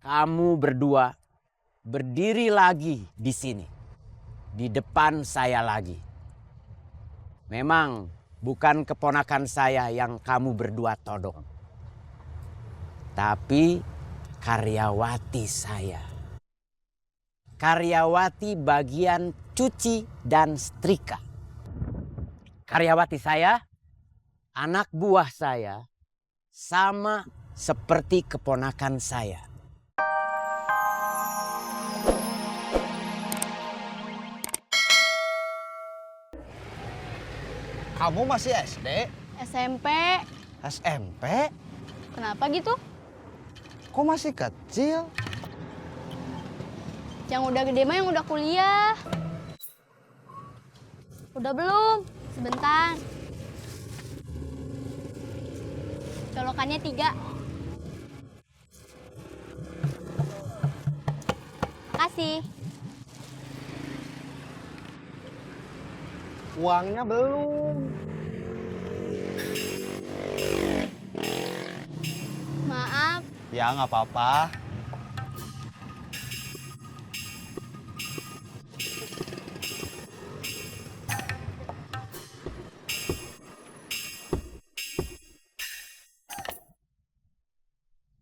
Kamu berdua berdiri lagi di sini, di depan saya lagi. Memang bukan keponakan saya yang kamu berdua todong, tapi karyawati saya. Karyawati bagian cuci dan setrika. Karyawati saya, anak buah saya, sama seperti keponakan saya. Kamu masih SD? SMP. SMP? Kenapa gitu? Kok masih kecil? Yang udah gede mah yang udah kuliah. Udah belum? Sebentar. Colokannya 3. Makasih. Uangnya belum. Maaf. Ya nggak apa-apa.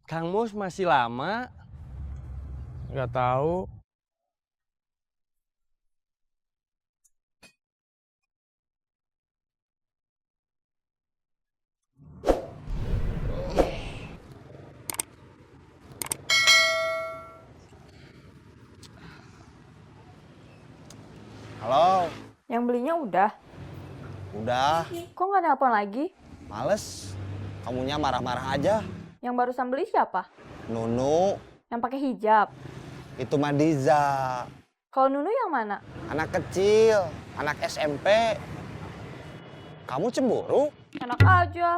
Kang Mus masih lama? Nggak tahu. Halo, Yang belinya udah? udah. Kok nggak nelpon lagi? Males. Kamunya marah-marah aja. Yang barusan beli siapa? Nunu, Yang pakai hijab. itu mah Diza. Kalau Nunu yang mana? Anak kecil, anak SMP. Kamu cemburu? Enak aja.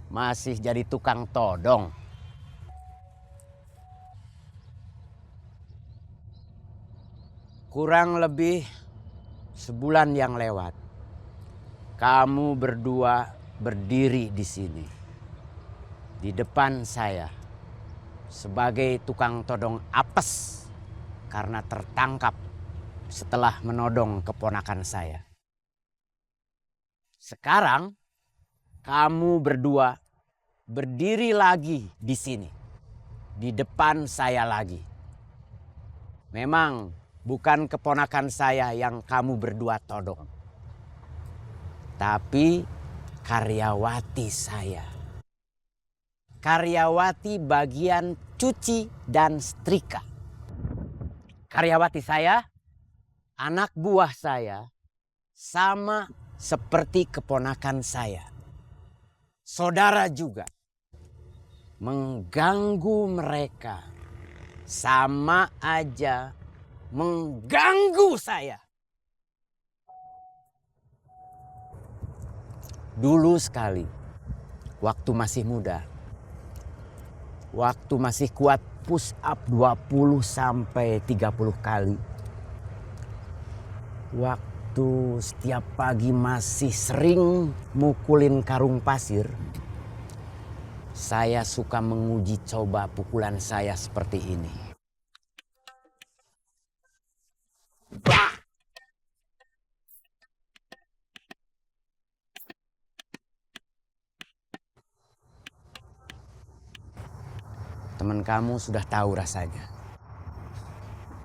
Masih jadi tukang todong. Kurang lebih sebulan yang lewat, kamu berdua berdiri di sini, di depan saya, sebagai tukang todong apes karena tertangkap setelah menodong keponakan saya. Sekarang kamu berdua berdiri lagi di sini, di depan saya lagi. Memang bukan keponakan saya yang kamu berdua todong, tapi karyawati saya. Karyawati bagian cuci dan setrika. Karyawati saya, anak buah saya, sama seperti keponakan saya. Saudara juga. Mengganggu mereka sama aja mengganggu saya. Dulu sekali, waktu masih muda, waktu masih kuat push up 20 sampai 30 kali, waktu setiap pagi masih sering mukulin karung pasir, saya suka menguji coba pukulan saya seperti ini. Teman kamu sudah tahu rasanya.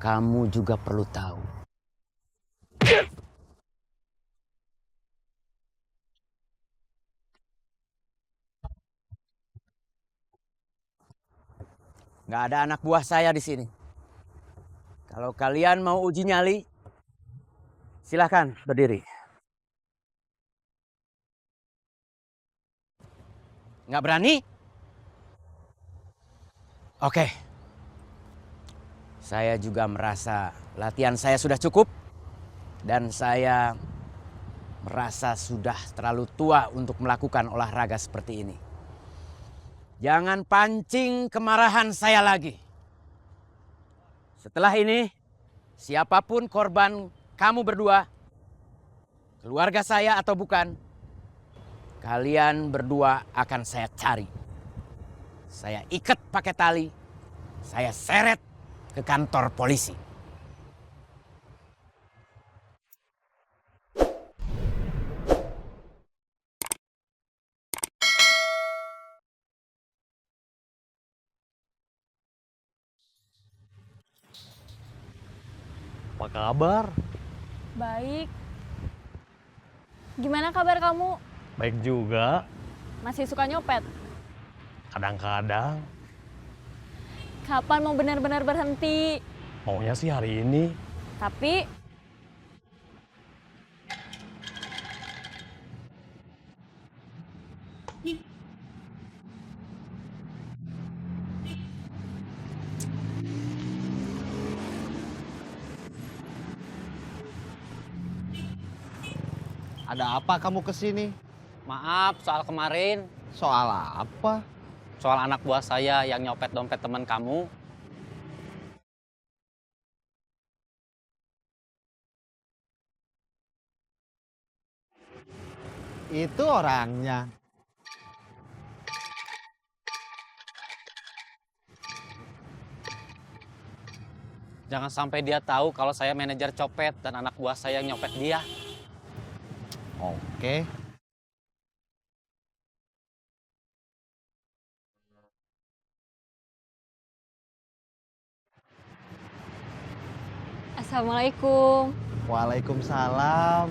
Kamu juga perlu tahu. Nggak ada anak buah saya di sini. Kalau kalian mau uji nyali, silahkan berdiri. Nggak berani? Oke. Saya juga merasa latihan saya sudah cukup. Dan saya merasa sudah terlalu tua untuk melakukan olahraga seperti ini. Jangan pancing kemarahan saya lagi. Setelah ini, siapapun korban kamu berdua, keluarga saya atau bukan, kalian berdua akan saya cari. Saya ikat pakai tali, saya seret ke kantor polisi. Apa kabar? Baik. Gimana kabar kamu? Baik juga. Masih suka nyopet? Kadang-kadang. Kapan mau benar-benar berhenti? Maunya sih hari ini. Tapi Ada apa kamu kesini? Maaf soal kemarin, Soal apa? soal anak buah saya yang nyopet dompet teman kamu. Itu orangnya. Jangan sampai dia tahu kalau saya manajer copet dan anak buah saya yang nyopet dia. Oke. Assalamualaikum. Waalaikumsalam.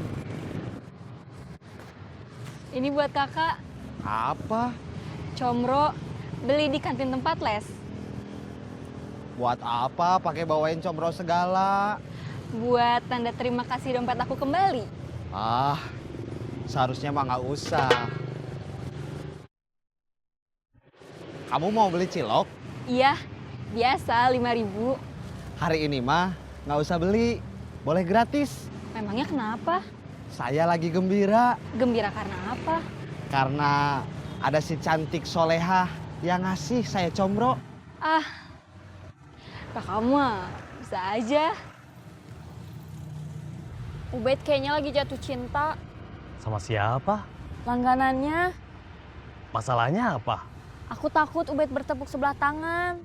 Ini buat kakak. Apa? Comro beli di kantin tempat les. Buat apa pakai bawain combro segala? Buat tanda terima kasih dompet aku kembali. Ah, seharusnya mah nggak usah. Kamu mau beli cilok? Iya, biasa 5.000. Hari ini mah nggak usah beli, boleh gratis. Memangnya kenapa? Saya lagi gembira Gembira karena apa? karena ada si cantik solehah yang ngasih saya combro. Ah, kakak mah bisa aja. Ubed kayaknya lagi jatuh cinta. Sama siapa? Langganannya, Masalahnya apa? aku takut Ubed bertepuk sebelah tangan.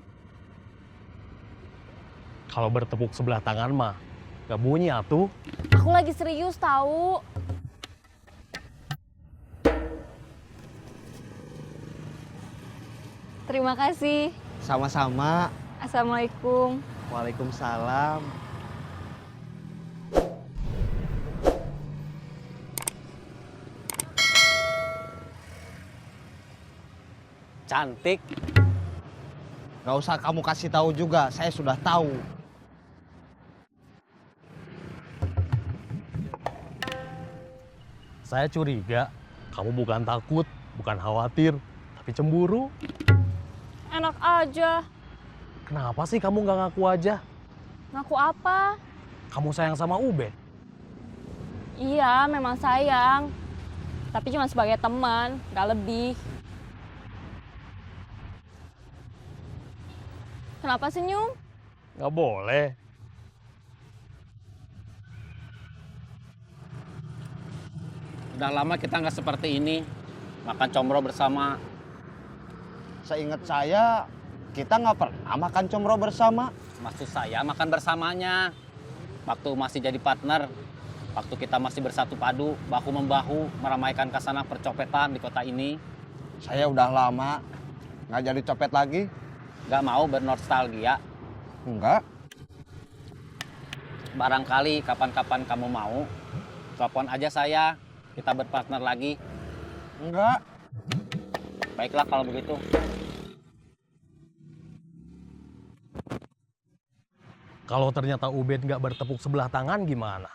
Kalau bertepuk sebelah tangan mah gak bunyi atuh. Aku lagi serius tahu. Terima kasih. Sama-sama. Assalamualaikum. Waalaikumsalam. Cantik. Gak usah kamu kasih tahu juga, saya sudah tahu. Saya curiga kamu bukan takut, bukan khawatir, tapi cemburu. Enak aja. Kenapa sih kamu gak ngaku aja? Ngaku apa? Kamu sayang sama Ubed. Iya, memang sayang. Tapi cuma sebagai teman, gak lebih. Kenapa senyum? Gak boleh. Udah lama kita nggak seperti ini, makan combro bersama. Seingat saya, kita nggak pernah makan combro bersama. Maksud saya makan bersamanya. Waktu masih jadi partner, waktu kita masih bersatu padu, bahu-membahu meramaikan kasanah percopetan di kota ini. Saya udah lama nggak jadi copet lagi. Nggak mau bernostalgia. Enggak. Barangkali kapan-kapan kamu mau, telepon aja saya, kita berpartner lagi. Enggak. Baiklah kalau begitu. Kalau ternyata Ubed nggak bertepuk sebelah tangan gimana?